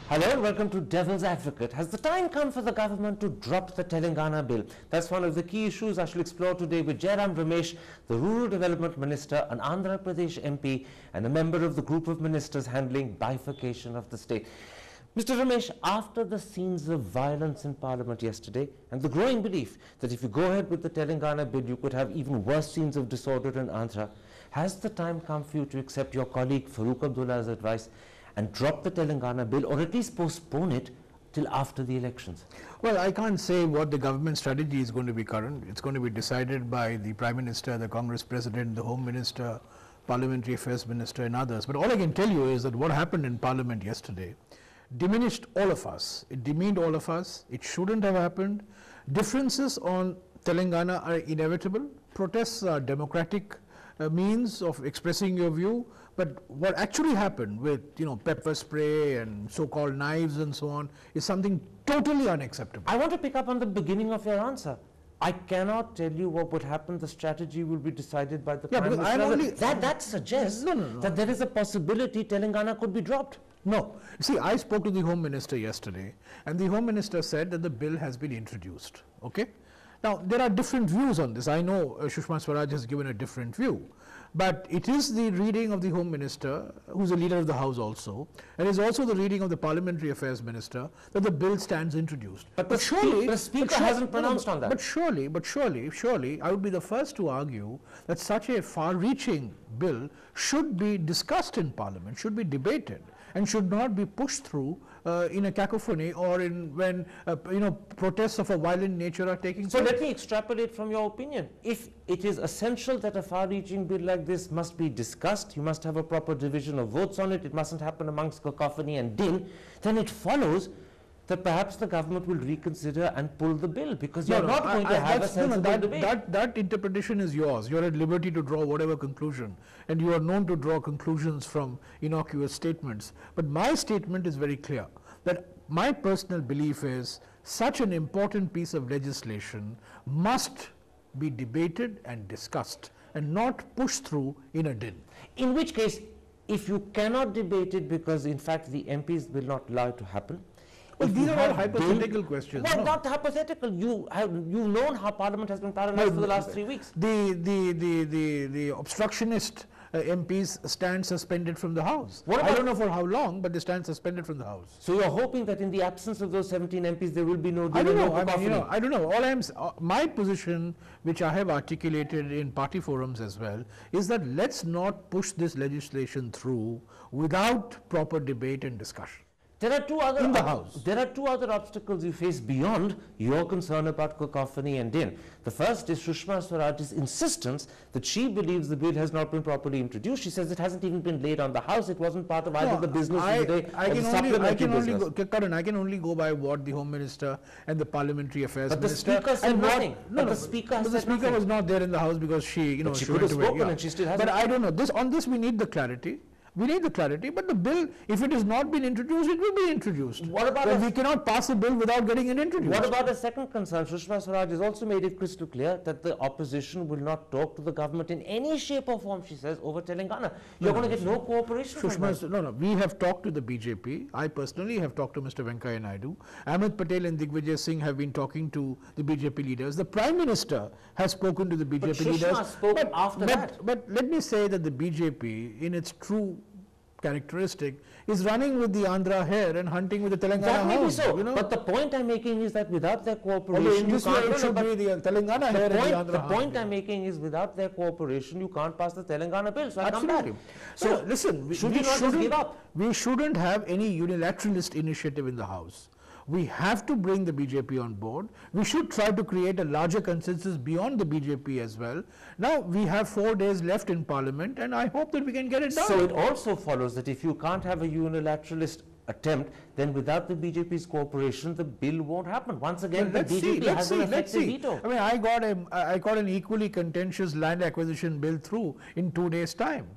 Hello and welcome to Devil's Advocate. Has the time come for the government to drop the Telangana bill? That's one of the key issues I shall explore today with Jairam Ramesh, the Rural Development Minister, an Andhra Pradesh MP, and a member of the group of ministers handling bifurcation of the state. Mr. Ramesh, after the scenes of violence in Parliament yesterday and the growing belief that if you go ahead with the Telangana bill, you could have even worse scenes of disorder in Andhra, has the time come for you to accept your colleague Farooq Abdullah's advice and drop the Telangana bill, or at least postpone it till after the elections? Well, I can't say what the government strategy is going to be current. It's going to be decided by the Prime Minister, the Congress President, the Home Minister, Parliamentary Affairs Minister and others. But all I can tell you is that what happened in Parliament yesterday diminished all of us. It demeaned all of us. It shouldn't have happened. Differences on Telangana are inevitable. Protests are democratic means of expressing your view. But what actually happened with, pepper spray and so-called knives and so on is something totally unacceptable. I want to pick up on the beginning of your answer. I cannot tell you what would happen. The strategy will be decided by the Prime Minister. That suggests that there is a possibility Telangana could be dropped. No. See, I spoke to the Home Minister yesterday, and the Home Minister said that the bill has been introduced. Okay? Now, there are different views on this. I know Sushma Swaraj has given a different view. But it is the reading of the Home Minister, who's a leader of the House also, and is also the reading of the Parliamentary Affairs Minister, that the bill stands introduced. But surely the Speaker hasn't pronounced on that. But surely, I would be the first to argue that such a far-reaching bill should be discussed in Parliament, should be debated, and should not be pushed through in a cacophony or when protests of a violent nature are taking place. So let me extrapolate from your opinion. If it is essential that a far-reaching bill like this must be discussed, you must have a proper division of votes on it, it mustn't happen amongst cacophony and din, then it follows that perhaps the government will reconsider and pull the bill, because you're not going to have a sensible debate. That interpretation is yours. You're at liberty to draw whatever conclusion, and you are known to draw conclusions from innocuous statements. But my statement is very clear, that my personal belief is such an important piece of legislation must be debated and discussed and not pushed through in a din. In which case, if you cannot debate it because in fact the MPs will not allow it to happen, well, these are all hypothetical questions. Well, not hypothetical. You've known how Parliament has been paralyzed for the last 3 weeks. The obstructionist MPs stand suspended from the House. I don't know for how long, but they stand suspended from the House. So you're hoping that in the absence of those 17 MPs, there will be no. I don't know. I don't know. My position, which I have articulated in party forums as well, is that let's not push this legislation through without proper debate and discussion. There are two other in the House. There are two other obstacles you face beyond your concern about cacophony and din. The first is Sushma Swaraj's insistence that she believes the bill has not been properly introduced. She says it hasn't even been laid on the House. It wasn't part of either the business of the day or the supplementary business. I can only go by what the Home Minister and the Parliamentary Affairs Minister. But the Speaker said nothing. The Speaker was not there in the House because she could have spoken and she still hasn't. But I don't know. On this we need the clarity. But the bill, if it has not been introduced, it will be introduced. What about we cannot pass a bill without getting it introduced. What about a second concern? Sushma Swaraj has also made it crystal clear that the opposition will not talk to the government in any shape or form, she says, over Telangana. You're going to get no cooperation from them. No. We have talked to the BJP. I personally have talked to Mr. Venkaiah Naidu. Ahmed Patel and Digvijay Singh have been talking to the BJP leaders. The Prime Minister has spoken to the BJP leaders. Sushma spoke after that. But let me say that the BJP, in its true characteristic, is running with the Andhra hare and hunting with the Telangana hound. That may be so, but the point I'm making is that without their cooperation, it should be the Telangana hare and the Andhra hound. The point I'm making is without their cooperation, you can't pass the Telangana bill. So Absolutely. I come back. So listen, we shouldn't have any unilateralist initiative in the House. We have to bring the BJP on board. We should try to create a larger consensus beyond the BJP as well. Now, we have 4 days left in Parliament, and I hope that we can get it done. So it also follows that if you can't have a unilateralist attempt, then without the BJP's cooperation, the bill won't happen. Once again, the BJP has an effective veto. I mean, I got an equally contentious land acquisition bill through in 2 days' time.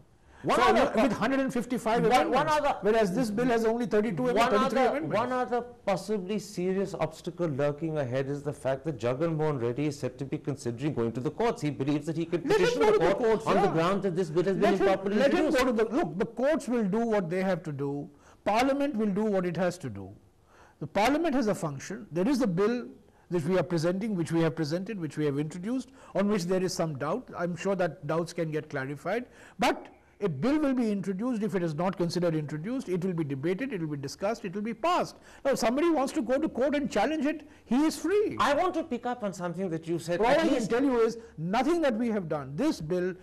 With 155 amendments, whereas this bill has only 33 amendments. One other possibly serious obstacle lurking ahead is the fact that Jagan Mohan Reddy is said to be considering going to the courts. He believes that he can petition the court on the ground that this bill has been improperly introduced. Look, the courts will do what they have to do, Parliament will do what it has to do. The Parliament has a function. There is a bill that we are presenting, which we have presented, which we have introduced, on which there is some doubt. I'm sure that doubts can get clarified. But a bill will be introduced. If it is not considered introduced, it will be debated, it will be discussed, it will be passed. Now, if somebody wants to go to court and challenge it, he is free. I want to pick up on something that you said. All I can tell you is, nothing that we have done, this bill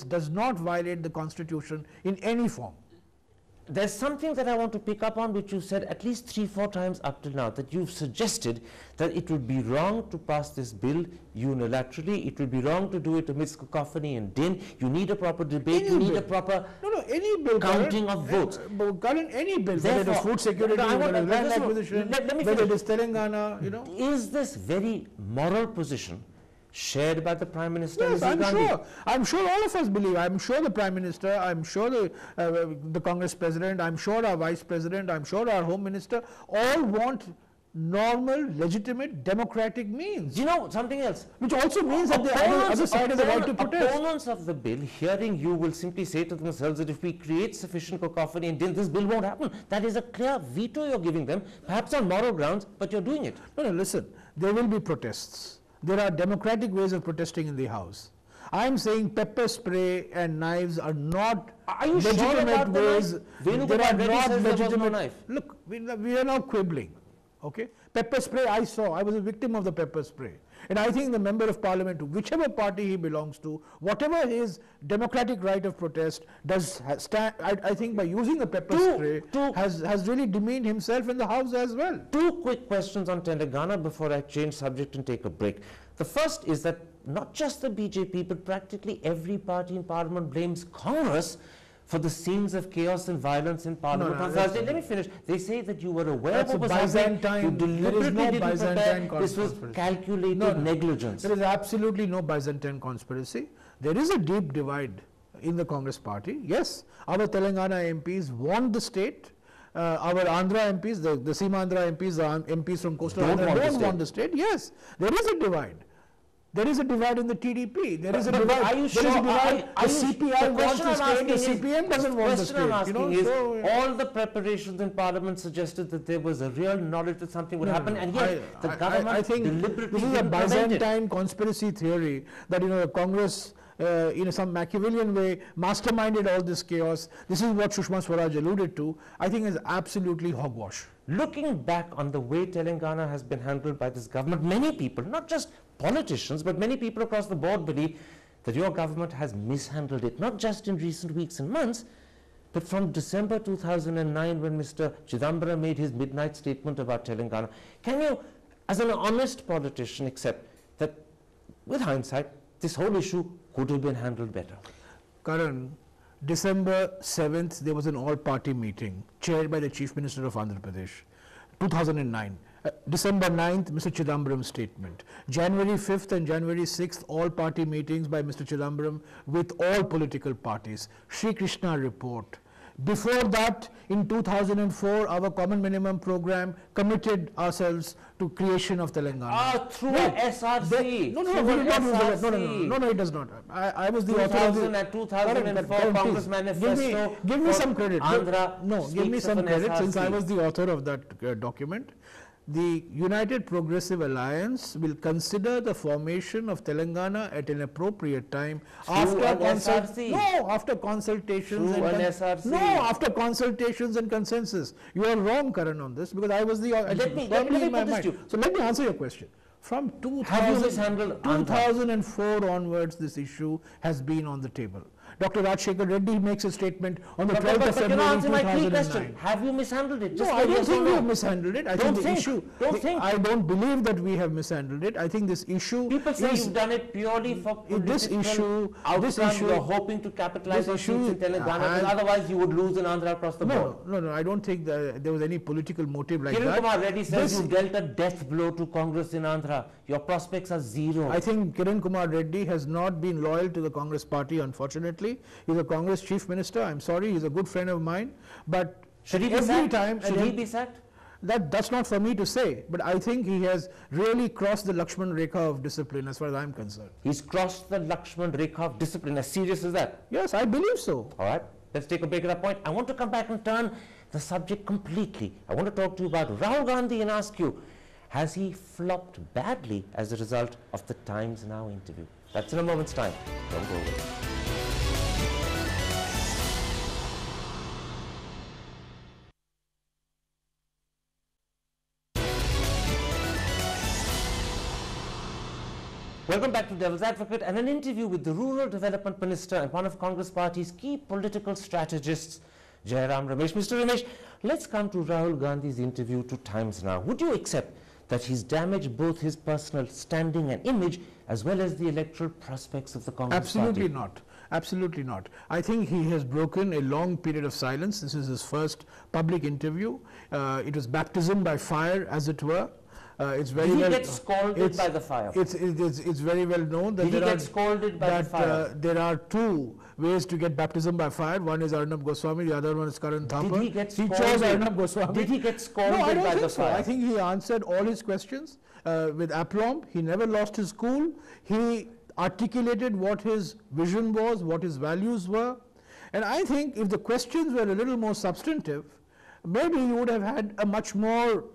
does not violate the Constitution in any form. There's something that I want to pick up on, which you said at least 3-4 times up till now, that you've suggested that it would be wrong to pass this bill unilaterally. It would be wrong to do it amidst cacophony and din. You need a proper debate. You need a proper any bill, counting of votes. Any bill, whether it is food security, whether it is land acquisition, whether it is Telangana, Is this very moral position shared by the Prime Minister? Yes, I'm sure all of us believe. I'm sure the Prime Minister, I'm sure the Congress President, I'm sure our Vice President, I'm sure our Home Minister, all want normal, legitimate, democratic means. You know something else? Which also means that the other side has the right to protest. Opponents of the bill, hearing you, will simply say to themselves that if we create sufficient cacophony and din, this bill won't happen. That is a clear veto you're giving them, perhaps on moral grounds, but you're doing it. No, listen, there will be protests. There are democratic ways of protesting in the House. I am saying pepper spray and knives are not legitimate ways. They are not legitimate. Look, we are now quibbling. Okay, pepper spray I saw. I was a victim of the pepper spray, and I think the member of Parliament, whichever party he belongs to, whatever his democratic right of protest, I think by using a pepper spray has really demeaned himself in the House as well. 2 quick questions on Telangana before I change subject and take a break. The first is that not just the BJP, but practically every party in Parliament blames Congress for the scenes of chaos and violence in Parliament on Thursday. Let me finish. They say that you were aware of what was happening. You deliberately didn't prepare. This was calculated negligence. There is absolutely no Byzantine conspiracy. There is a deep divide in the Congress party. Yes, our Telangana MPs want the state. Our Andhra MPs, the Seemandhra MPs, the MPs from coastal Andhra don't want the state. Yes, there is a divide. There is a divide in the TDP. There is a divide. Are you sure? The CPI wants the state. The CPM doesn't want the state. The question I'm asking is, all the preparations in Parliament suggested that there was a real knowledge that something would happen, and yet the government deliberately this is a Byzantine conspiracy theory that Congress, in some Machiavellian way, masterminded all this chaos. This is what Sushma Swaraj alluded to. I think is absolutely hogwash. Looking back on the way Telangana has been handled by this government, many people, not just politicians, but many people across the board believe that your government has mishandled it, not just in recent weeks and months, but from December 2009 when Mr. Chidambaram made his midnight statement about Telangana. Can you, as an honest politician, accept that, with hindsight, this whole issue could have been handled better? Karan, December 7th, there was an all-party meeting chaired by the Chief Minister of Andhra Pradesh, 2009. December 9th, Mr. Chidambaram's statement. January 5th and January 6th, all-party meetings by Mr. Chidambaram with all political parties. Sri Krishna report. Before that, in 2004, our common minimum program committed ourselves to creation of Telangana. Through SRC. No, it does not. I was the author of the 2004 Congress manifesto. Give me some credit. Andhra give me some credit since I was the author of that document. The United Progressive Alliance will consider the formation of Telangana at an appropriate time after consultations and consensus. You are wrong, Karan, on this, because I was the let me put this to you. So let me answer your question. From 2004 onwards, this issue has been on the table. Dr. Rajshekar Reddy makes a statement on the 12th of February 2009. Have you mishandled it? No, I don't think we have mishandled it. I don't believe that we have mishandled it. I think this issue... People say you've done it purely for political outcome. You're hoping to capitalize on issues in Telangana, because otherwise you would lose in Andhra across the board. No, I don't think that there was any political motive like that. Kiran Kumar Reddy says you dealt a death blow to Congress in Andhra. Your prospects are zero. I think Kiran Kumar Reddy has not been loyal to the Congress party, unfortunately. He's a Congress chief minister. I'm sorry, he's a good friend of mine. But should he be sacked? Should he be sacked? That's not for me to say, but I think he has really crossed the Lakshman Rekha of discipline as far as I'm concerned. He's crossed the Lakshman Rekha of discipline. As serious as that? Yes, I believe so. All right, let's take a break at that point. I want to come back and turn the subject completely. I want to talk to you about Rahul Gandhi and ask you, has he flopped badly as a result of the Times Now interview? That's in a moment's time. Don't go away. Welcome back to Devil's Advocate and an interview with the Rural Development Minister and one of Congress Party's key political strategists, Jairam Ramesh. Mr. Ramesh, let's come to Rahul Gandhi's interview to Times Now. Would you accept that he's damaged both his personal standing and image as well as the electoral prospects of the Congress Party? Absolutely not. Absolutely not. I think he has broken a long period of silence. This is his first public interview. It was baptism by fire, as it were. It's very Did he well, get scalded by the fire? It's very well known that Did he get scalded by the fire? There are two ways to get baptism by fire. One is Arnab Goswami, the other one is Karan Thapar. Did he get He scalded? chose Arnab Goswami. Did he get scalded no, I don't by think the so. fire? I think he answered all his questions with aplomb. He never lost his cool. He articulated what his vision was, what his values were. And I think if the questions were a little more substantive, maybe you would have had a much more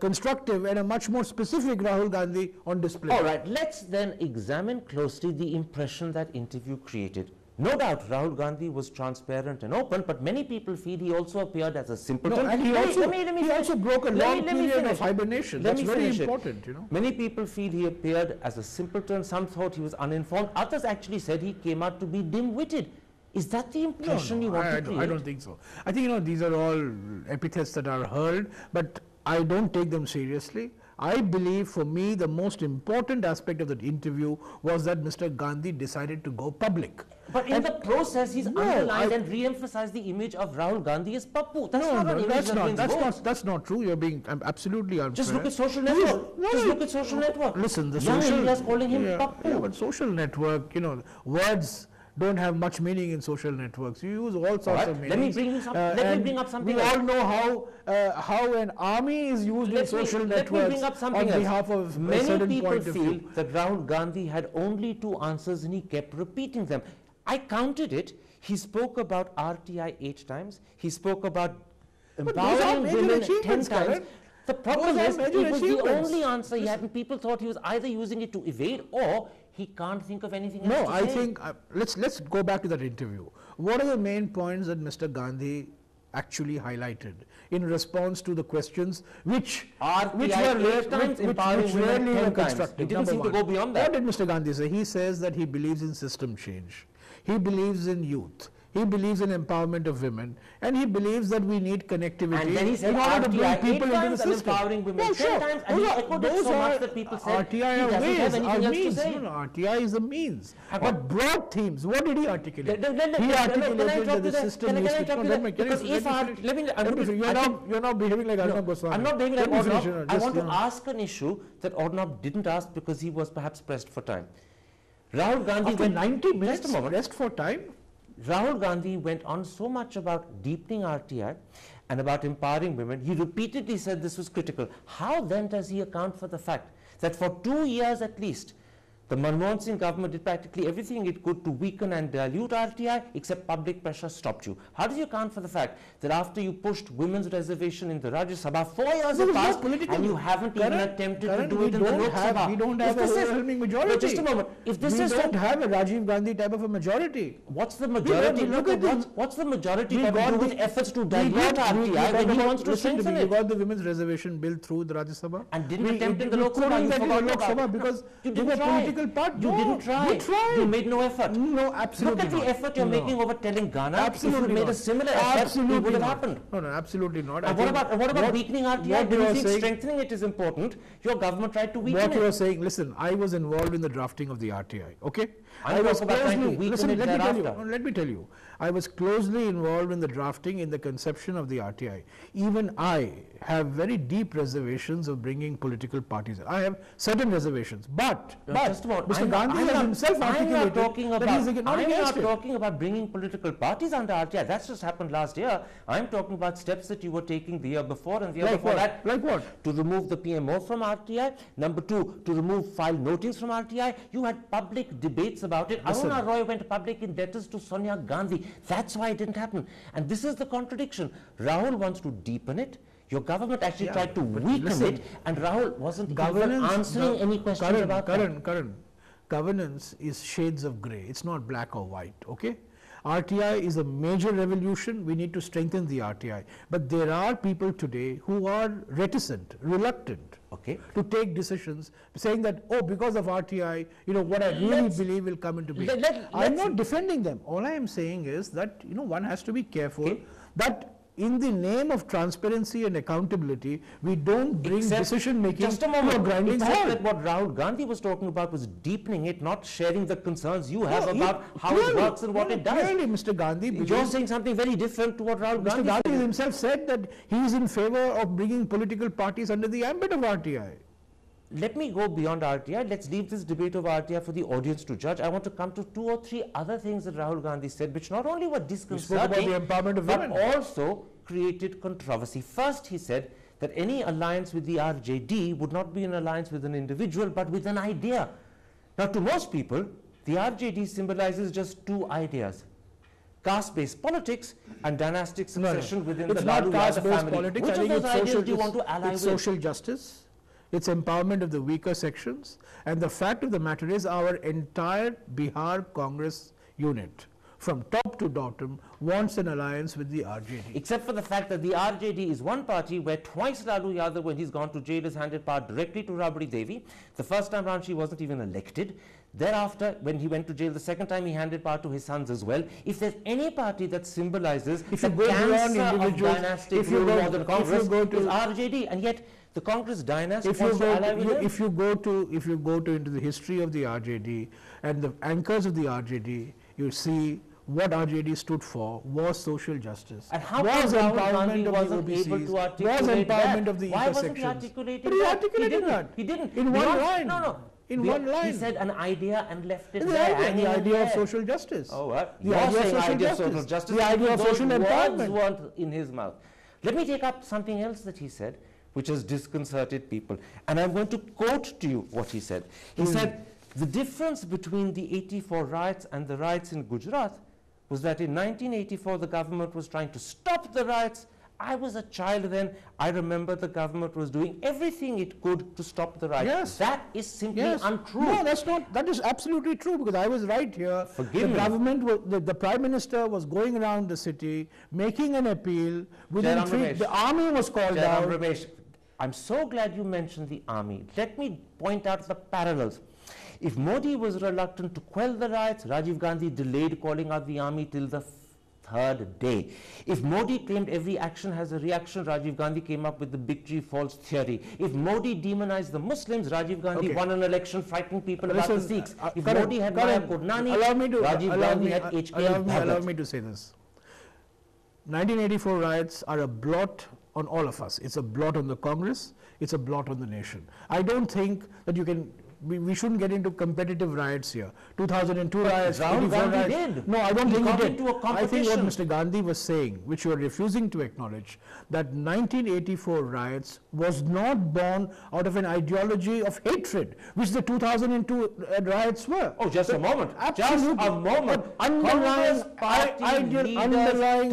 constructive and a much more specific Rahul Gandhi on display. All right, let's then examine closely the impression that interview created. No doubt Rahul Gandhi was transparent and open, but many people feel he also appeared as a simpleton. No, and he also broke a long period of hibernation. That's very important, you know. Many people feel he appeared as a simpleton. Some thought he was uninformed. Others actually said he came out to be dim-witted. Is that the impression you want to create? I don't think so. I think, you know, these are all epithets that are hurled, but I don't take them seriously. I believe, for me, the most important aspect of that interview was that Mr. Gandhi decided to go public. But in the process, he's underlined and re-emphasized the image of Rahul Gandhi as Pappu. That's not true. You're being absolutely unfair. Just look at social network. Just look at social network. Listen, the young social India's calling him Pappu. Yeah, but social network, you know, words don't have much meaning in social networks. You use all sorts of meanings. Let me bring up something we else. all know how an army is used in social networks on behalf of a certain point of view. Many people feel that Rahul Gandhi had only two answers and he kept repeating them. I counted it. He spoke about RTI 8 times. He spoke about empowering women 10 times. The problem is it was the only answer he had, and people thought he was either using it to evade or he can't think of anything else to say. No, I think, let's go back to that interview. What are the main points that Mr. Gandhi actually highlighted in response to the questions which rarely were constructive? He didn't seem to go beyond that. What did Mr. Gandhi say? He says that he believes in system change. He believes in youth. He believes in empowerment of women, and he believes that we need connectivity and then he said in order to bring people into the system. Empowering women 10 times, and he echoed it so much that people said RTI he doesn't have anything else to say. No, RTI is the means. But broad themes, what did he articulate? He articulated that the system needs to... You're not behaving like Arnab Goswami. I'm not behaving like Arnab. I want to ask an issue that Arnab didn't ask because he was perhaps pressed for time. Rahul Gandhi went 90 minutes just a moment. Pressed for time? Rahul Gandhi went on so much about deepening RTI and about empowering women. He repeatedly said this was critical. How then does he account for the fact that for 2 years at least, the Manmohan Singh government did practically everything it could to weaken and dilute RTI, except public pressure stopped you? How do you account for the fact that after you pushed women's reservation in the Rajya Sabha, 4 years have passed and you haven't even attempted to do it in the Lok Sabha? We don't have a overwhelming majority. Just a moment. If this we is don't have a Rajiv Gandhi type of a majority. What's the majority? What's the majority got to do with efforts to dilute RTI when he wants to strengthen it? We got the women's reservation bill through the Rajya Sabha. And didn't attempt in the Lok Sabha. You forgot about because you were political part. You didn't try. You tried. You made no effort. No, absolutely not. Look at the effort you're making over Telangana. Absolutely if you made a similar effort, it would have happened. No, absolutely not. And what about weakening RTI? Do you think strengthening it is important? Your government tried to weaken it. What you are saying, listen, I was involved in the drafting of the RTI, okay? I was trying to weaken it thereafter. Let me tell you, I was closely involved in the drafting, in the conception of the RTI. Even I have very deep reservations of bringing political parties. I have certain reservations, but Mr. Gandhi has himself articulated that he's not against it. I'm not talking about bringing political parties under RTI. That's just happened last year. I'm talking about steps that you were taking the year before and the year before that. Like what? To remove the PMO from RTI. Number 2, to remove file notings from RTI. You had public debates about it. Aruna Roy went public in letters to Sonia Gandhi. That's why it didn't happen. And this is the contradiction. Rahul wants to deepen it. Your government actually tried to weaken it, and Rahul wasn't even answering any questions about that. Karan, governance is shades of grey. It's not black or white, okay? RTI is a major revolution. We need to strengthen the RTI. But there are people today who are reticent, reluctant to take decisions, saying that, oh, because of RTI, you know, what I really believe will come into being. I'm not defending them. All I am saying is that, you know, one has to be careful that in the name of transparency and accountability, we don't bring decision making just a moment, to a grinding halt. that what Rahul Gandhi was talking about was deepening it, not sharing the concerns you have about how it works and what it does. Clearly, Mr. Gandhi, you're saying something very different to what Rahul Gandhi said. Mr. Gandhi himself said that he is in favor of bringing political parties under the ambit of RTI. Let me go beyond RTI. Let's leave this debate of RTI for the audience to judge. I want to come to 2 or 3 other things that Rahul Gandhi said, which not only were disconcerting, the empowerment of but women, also created controversy. First, he said that any alliance with the RJD would not be an alliance with an individual, but with an idea. Now, to most people, the RJD symbolizes just 2 ideas: caste-based politics and dynastic succession within the Ladu Yadav family. Politics. Which of those ideas do you want to ally with? It's social justice. It's empowerment of the weaker sections, and the fact of the matter is our entire Bihar Congress unit, from top to bottom, wants an alliance with the RJD. Except for the fact that the RJD is one party where twice Lalu Yadav, when he's gone to jail, has handed power directly to Rabri Devi. The first time round she wasn't even elected. Thereafter, when he went to jail the second time, he handed power to his sons as well. If there's any party that symbolizes the cancer of dynastic rule more than Congress, is RJD. And yet, the Congress dynasty wants to ally with them. If you go into the history of the RJD and the anchors of the RJD, you see what RJD stood for was social justice. And how was empowerment of the OBCs, was empowerment of the Why intersections. wasn't he articulating But he articulated that. He didn't. In one line. No. In one line. He said an idea and left it the there. The idea of social justice. Oh, what? The idea of social justice. The idea of social empowerment. Those words weren't in his mouth. Let me take up something else that he said, which has disconcerted people. And I'm going to quote to you what he said. He said, the difference between the 84 riots and the riots in Gujarat was that in 1984 the government was trying to stop the riots. I was a child then. I remember the government was doing everything it could to stop the riots. Yes. That is simply untrue. No, that's not. That is absolutely true, because I was right here. Forgive me. Government, the Prime Minister was going around the city making an appeal. Within the army was called out. Jairam Ramesh, I'm so glad you mentioned the army. Let me point out the parallels. If Modi was reluctant to quell the riots, Rajiv Gandhi delayed calling out the army till the 3rd day. If Modi claimed every action has a reaction, Rajiv Gandhi came up with the big tree falls theory. If Modi demonized the Muslims, Rajiv Gandhi won an election frightening people about the Sikhs. If Modi had Maya Kodnani, Rajiv Gandhi had H.K. Allow me to say this. 1984 riots are a blot on all of us. It's a blot on the Congress. It's a blot on the nation. I don't think that you can... We shouldn't get into competitive riots here. 2002 riots, Rahul Gandhi riots. did. No, I don't think he did. Into a I think what competition. Mr. Gandhi was saying, which you are refusing to acknowledge, that 1984 riots was not born out of an ideology of hatred, which the 2002 riots were. Oh, just a moment. Absolutely. Just a moment. Underlying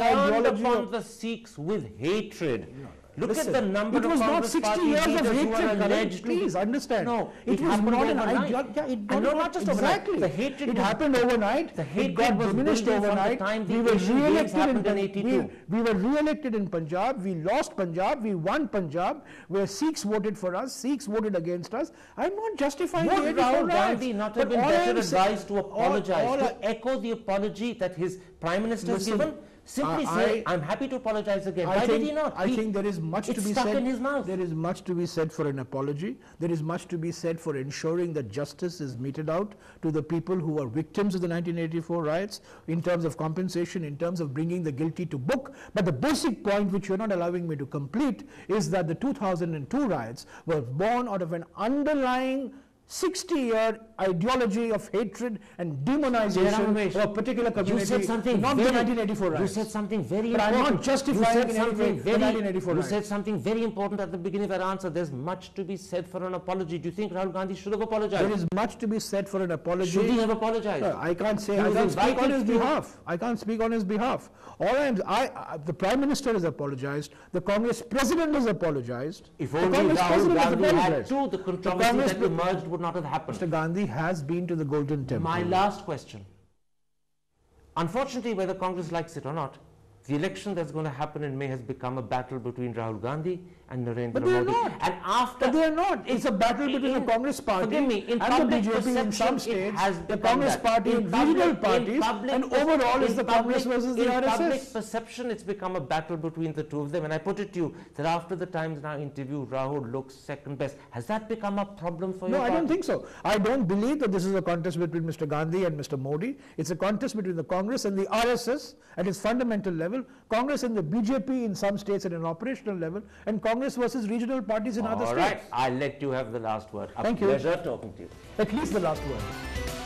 ideology upon the Sikhs with hatred. Look Listen, at the number it of was not Congress 60 party years of leaders who hatred, are alleged to please be- understand. No, it was happened not an overnight. ideology. Yeah, it And no, not just overnight. exactly. The hatred it was- happened overnight. The it hatred got was diminished building from the overnight. time the We were Asian Games re-elected happened in in 82. we were re-elected in Punjab. We lost Punjab. We won Punjab, where Sikhs voted for us. Sikhs voted against us. I'm not justifying the Would 84 Rahul riots. Gandhi not But have been all better I'm advised to apologize, to I- echo the apology that his Prime Minister has Listen, given? Simply say, I'm happy to apologize again. Why did he not? I think there is much to be stuck said. in his mouth. There is much to be said for an apology. There is much to be said for ensuring that justice is meted out to the people who are victims of the 1984 riots, in terms of compensation, in terms of bringing the guilty to book. But the basic point, which you're not allowing me to complete, is that the 2002 riots were born out of an underlying 60-year ideology of hatred and demonization Ramesh, of a particular community. you said something not very, the 1984 riots. You said something very but important. I'm not justifying in any way the 1984 You riots. said something very important at the beginning of your answer. There's much to be said for an apology. Do you think Rahul Gandhi should have apologized? There is much to be said for an apology. Should he have apologized? No, I can't say. He I was can't speak on his invited to- behalf. I can't speak on his behalf. The Prime Minister has apologized. The Congress President has apologized. If the only Congress Rahul President has Gandhi had apologized. too, the controversy Congress that emerged would not have happened. Mr. Gandhi has been to the Golden Temple. My last question. Unfortunately, whether Congress likes it or not, the election that's going to happen in May has become a battle between Rahul Gandhi and Narendra But they are Modi. not. And after But they are not. It's a battle between the Congress Party forgive me, in and the public BJP in some perception, it states, has the become Congress that. Party In and regional public- parties, and overall it's the Congress versus the In public RSS. perception, it's become a battle between the two of them. And I put it to you that after the Times Now interview, Rahul looks second best. Has that become a problem for you? No, I don't think so. I don't believe that this is a contest between Mr. Gandhi and Mr. Modi. It's a contest between the Congress and the RSS at its fundamental level, Congress and the BJP in some states at an operational level, and Congress versus regional parties in other All states. right, I'll let you have the last word. Thank you. Pleasure talking to you. At least the last word.